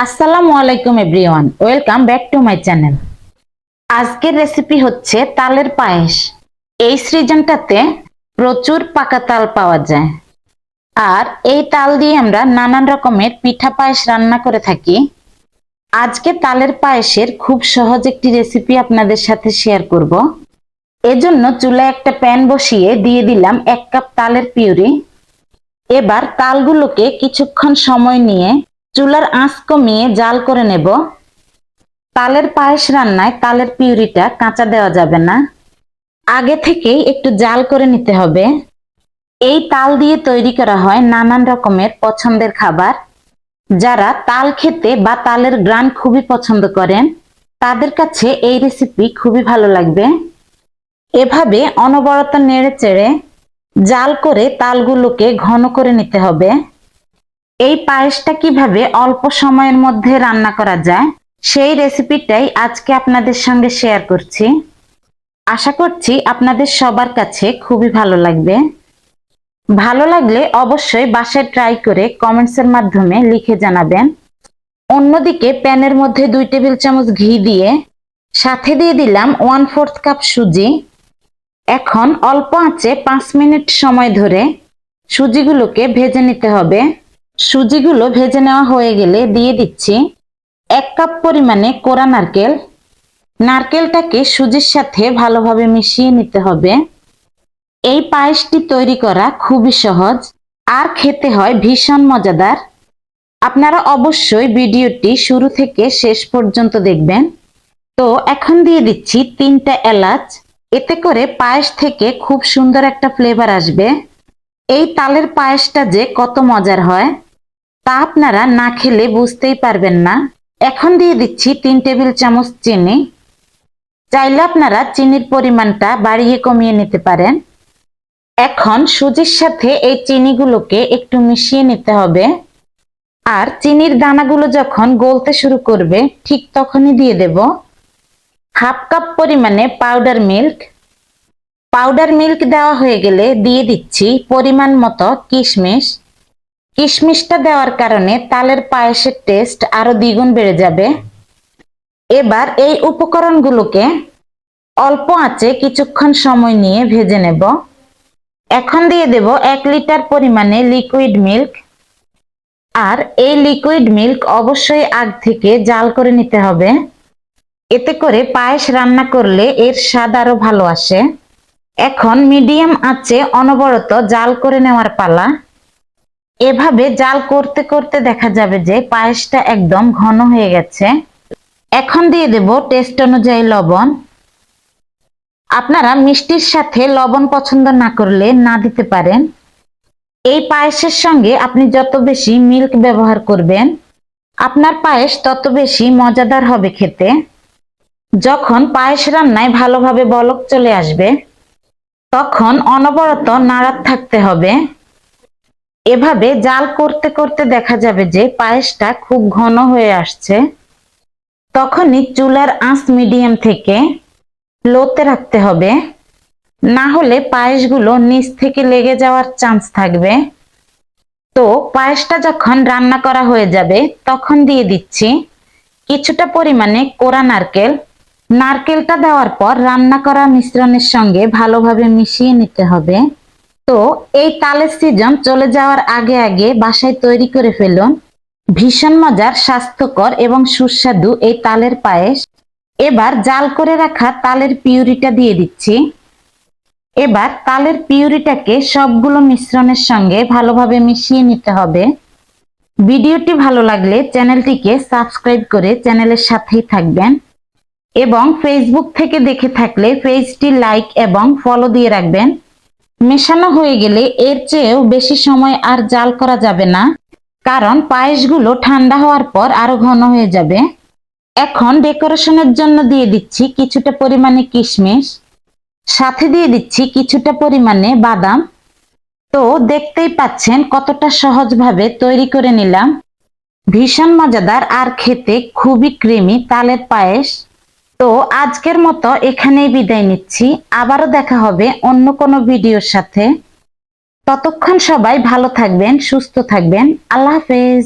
আসসালামু আলাইকুম everyone, welcome back to my channel. আজকের রেসিপি হচ্ছে তালের পায়েস। এই সিজনটাতে প্রচুর পাকা তাল পাওয়া যায়, আর এই তাল দিয়ে আমরা নানান রকমের পিঠা পায়েস রান্না করে থাকি। আজকে তালের পায়েসের খুব সহজ একটি রেসিপি আপনাদের সাথে শেয়ার করব। এজন্য চুলায় একটা প্যান বসিয়ে দিয়ে দিলাম 1 কাপ তালের পিউরি। এবার তালগুলোকে কিছুক্ষণ সময় নিয়ে চুলার আঁচ কমিয়ে জাল করে নেব। তালের পায়েস রান্নায় তালের পিউরিটা কাঁচা দেওয়া যাবে না, আগে থেকেই একটু জাল করে নিতে হবে। এই তাল দিয়ে তৈরি করা হয় নানান রকমের পছন্দের খাবার। যারা তাল খেতে বা তালের গ্রান খুবই পছন্দ করেন, তাদের কাছে এই রেসিপি খুবই ভালো লাগবে। এভাবে অনবরত নেড়ে চেড়ে জাল করে তালগুলোকে ঘন করে নিতে হবে। এই পায়েসটা কিভাবে অল্প সময়ের মধ্যে রান্না করা যায়, সেই রেসিপিটাই আজকে আপনাদের সঙ্গে শেয়ার করছি। আশা করছি আপনাদের সবার কাছে খুবই ভালো লাগবে। ভালো লাগলে অবশ্যই বাসায় ট্রাই করে কমেন্টসের মাধ্যমে লিখে জানাবেন। অন্যদিকে প্যানের মধ্যে 2 টেবিল চামচ ঘি দিয়ে সাথে দিয়ে দিলাম 1/4 কাপ সুজি। এখন অল্প আঁচে 5 মিনিট সময় ধরে সুজিগুলোকে ভেজে নিতে হবে। সুজিগুলো ভেজে নেওয়া হয়ে গেলে দিয়ে দিচ্ছি 1 কাপ পরিমাণে কোরা নারকেল। নারকেলটাকে সুজির সাথে ভালোভাবে মিশিয়ে নিতে হবে। এই পায়েসটি তৈরি করা খুবই সহজ আর খেতে হয় ভীষণ মজাদার। আপনারা অবশ্যই ভিডিওটি শুরু থেকে শেষ পর্যন্ত দেখবেন। তো এখন দিয়ে দিচ্ছি 3টা এলাচ। এতে করে পায়েস থেকে খুব সুন্দর একটা ফ্লেভার আসবে। এই তালের পায়েসটা যে কত মজার হয় তা আপনারা না খেলে বুঝতেই পারবেন না। এখন দিয়ে দিচ্ছি 3 টেবিল চামচ চিনি। চাইলে আপনারা চিনির পরিমাণটা বাড়িয়ে কমিয়ে নিতে পারেন। এখন সুজির সাথে এই চিনিগুলোকে একটু মিশিয়ে নিতে হবে। আর চিনির দানাগুলো যখন গলতে শুরু করবে ঠিক তখনই দিয়ে দেব 1/2 কাপ পরিমাণে পাউডার মিল্ক। পাউডার মিল্ক দেওয়া হয়ে গেলে দিয়ে দিচ্ছি পরিমাণ মতো কিশমিশ। কিশমিশটা দেওয়ার কারণে তালের পায়েসের টেস্ট আরো দ্বিগুণ বেড়ে যাবে। এবার এই উপকরণগুলোকে অল্প আঁচে কিছুক্ষণ সময় নিয়ে ভেজে নেব। এখন দিয়ে দেব 1 লিটার পরিমাণে লিকুইড মিল্ক। আর এই লিকুইড মিল্ক অবশ্যই আগ থেকে জাল করে নিতে হবে। এতে করে পায়েস রান্না করলে এর স্বাদ আরো ভালো আসে। এখন মিডিয়াম আঁচে অনবরত জাল করে নেওয়ার পালা। এভাবে জাল করতে করতে দেখা যাবে যে পায়েসটা একদম ঘন হয়ে গেছে। এখন দিয়ে দেব টেস্ট অনুযায়ী লবণ। আপনারা মিষ্টির সাথে লবণ পছন্দ না করলে না দিতে পারেন। এই পায়েসের সঙ্গে আপনি যত বেশি মিল্ক ব্যবহার করবেন, আপনার পায়েস তত বেশি মজাদার হবে খেতে। যখন পায়েস রান্নায় ভালোভাবে বলক চলে আসবে, তখন অনবরত নাড়াতে থাকতে হবে। এভাবে জাল করতে করতে দেখা যাবে যে পায়েসটা খুব ঘন হয়ে আসছে। তখনই চুলার আঁচ মিডিয়াম থেকে লোতে রাখতে হবে, না হলে পায়েসগুলো নিচ থেকে লেগে যাওয়ার চান্স থাকবে। তো পায়েসটা যখন রান্না করা হয়ে যাবে তখন দিয়ে দিচ্ছি কিছুটা পরিমাণে কোরা নারকেল। নারকেলটা দেওয়ার পর রান্না করা মিশ্রণের সঙ্গে ভালোভাবে মিশিয়ে নিতে হবে। তো এই তালের সিজন চলে যাওয়ার আগে আগে বাসায় তৈরি করে ফেলুন ভীষণ মজার, স্বাস্থ্যকর এবং সুস্বাদু এই তালের পায়েস। এবার জাল করে রাখা তালের পিউরিটা দিয়ে দিচ্ছি। এবার তালের পিউরিটাকে সবগুলো মিশ্রণের সঙ্গে ভালোভাবে মিশিয়ে নিতে হবে। ভিডিওটি ভালো লাগলে চ্যানেলটিকে সাবস্ক্রাইব করে চ্যানেলের সাথেই থাকবেন এবং ফেসবুক থেকে দেখে থাকলে পেজটি লাইক এবং ফলো দিয়ে রাখবেন। মেশানো হয়ে গেলে এর চেয়েও বেশি সময় আর জাল করা যাবে না, কারণ পায়েসগুলো ঠান্ডা হওয়ার পর আরো ঘন হয়ে যাবে। এখন ডেকোরেশনের জন্য দিয়ে দিচ্ছি কিছুটা পরিমাণে কিশমিশ, সাথে দিয়ে দিচ্ছি কিছুটা পরিমাণে বাদাম। তো দেখতেই পাচ্ছেন কতটা সহজভাবে তৈরি করে নিলাম ভীষণ মজাদার আর খেতে খুবই ক্রিমি তালের পায়েস। তো আজকের মতো এখানেই বিদায় নিচ্ছি। আবারও দেখা হবে অন্য কোনো ভিডিওর সাথে। ততক্ষণ সবাই ভালো থাকবেন, সুস্থ থাকবেন। আল্লাহ হাফেজ।